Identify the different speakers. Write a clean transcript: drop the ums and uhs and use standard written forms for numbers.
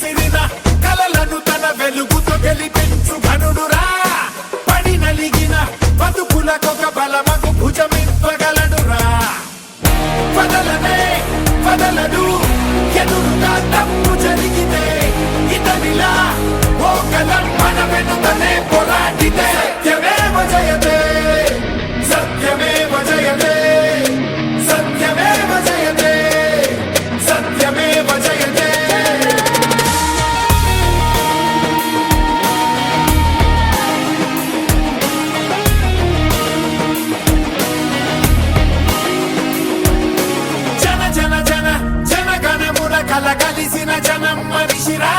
Speaker 1: ముసిరిన కలలను తన వెలుగుతో గెలిపించు ఘనుడురా పడి నలిగిన బతుకులకొక బలమగు భుజమివ్వగలడురా వదలడు ఎదురుగా తప్పు జరిగితే ఇతనిలా ఓ కలం మన వెనుకనే పోరాడితే సత్యమేవ జయతే సత్యమేవ జయతే సత్యమేవ జయతే సత్యమేవ జయతే జన జన జన జనగణమున కలగలిసిన జనం మనిషిరా